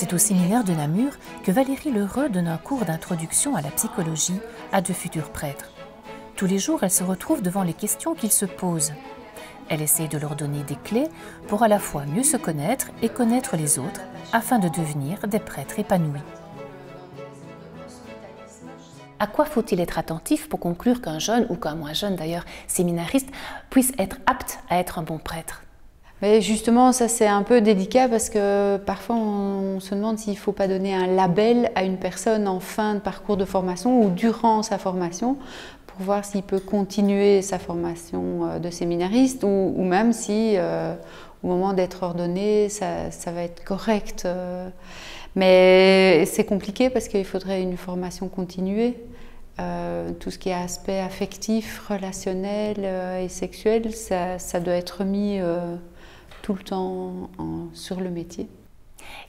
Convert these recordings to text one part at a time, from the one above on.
C'est au séminaire de Namur que Valérie Lheureux donne un cours d'introduction à la psychologie à de futurs prêtres. Tous les jours, elle se retrouve devant les questions qu'ils se posent. Elle essaie de leur donner des clés pour à la fois mieux se connaître et connaître les autres, afin de devenir des prêtres épanouis. À quoi faut-il être attentif pour conclure qu'un jeune, ou qu'un moins jeune d'ailleurs, séminariste, puisse être apte à être un bon prêtre? Mais justement, ça c'est un peu délicat parce que parfois on se demande s'il ne faut pas donner un label à une personne en fin de parcours de formation ou durant sa formation pour voir s'il peut continuer sa formation de séminariste ou même si au moment d'être ordonné, ça va être correct. Mais c'est compliqué parce qu'il faudrait une formation continuée. Tout ce qui est aspect affectif, relationnel et sexuel, ça doit être mis tout le temps sur le métier.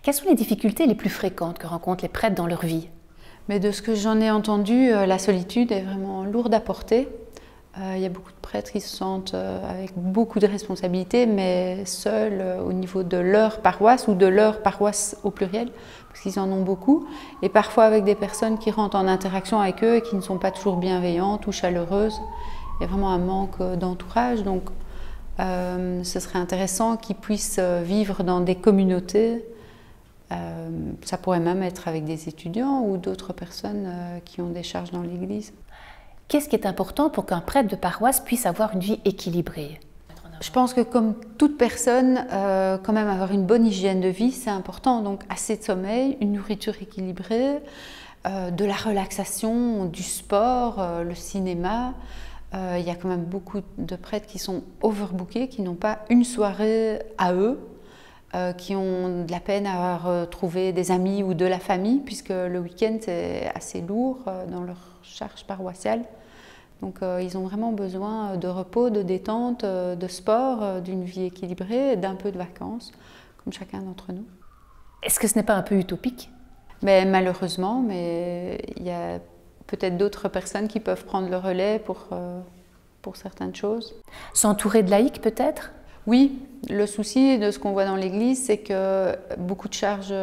Quelles sont les difficultés les plus fréquentes que rencontrent les prêtres dans leur vie? Mais de ce que j'en ai entendu, la solitude est vraiment lourde à porter. Il y a beaucoup de prêtres qui se sentent avec beaucoup de responsabilités, mais seuls au niveau de leur paroisse ou de leur paroisse au pluriel, parce qu'ils en ont beaucoup, et parfois avec des personnes qui rentrent en interaction avec eux et qui ne sont pas toujours bienveillantes ou chaleureuses. Il y a vraiment un manque d'entourage, donc ce serait intéressant qu'ils puissent vivre dans des communautés. Ça pourrait même être avec des étudiants ou d'autres personnes qui ont des charges dans l'Église. Qu'est-ce qui est important pour qu'un prêtre de paroisse puisse avoir une vie équilibrée? Je pense que comme toute personne, quand même avoir une bonne hygiène de vie, c'est important. Donc assez de sommeil, une nourriture équilibrée, de la relaxation, du sport, le cinéma. Il y a quand même beaucoup de prêtres qui sont overbookés, qui n'ont pas une soirée à eux, qui ont de la peine à retrouver des amis ou de la famille, puisque le week-end c'est assez lourd dans leur charge paroissiale. Donc ils ont vraiment besoin de repos, de détente, de sport, d'une vie équilibrée, d'un peu de vacances, comme chacun d'entre nous. Est-ce que ce n'est pas un peu utopique? Mais malheureusement, mais il y a peut-être d'autres personnes qui peuvent prendre le relais pour certaines choses. S'entourer de laïcs peut-être? Oui, le souci de ce qu'on voit dans l'Église, c'est que beaucoup de charges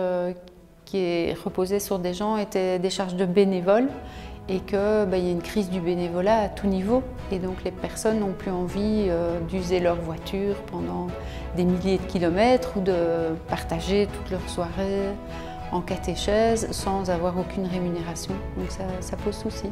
qui reposaient sur des gens étaient des charges de bénévoles et qu'il y a une crise du bénévolat à tout niveau. Et donc les personnes n'ont plus envie d'user leur voiture pendant des milliers de kilomètres ou de partager toute leur soirée en catéchèse sans avoir aucune rémunération. Donc ça pose souci.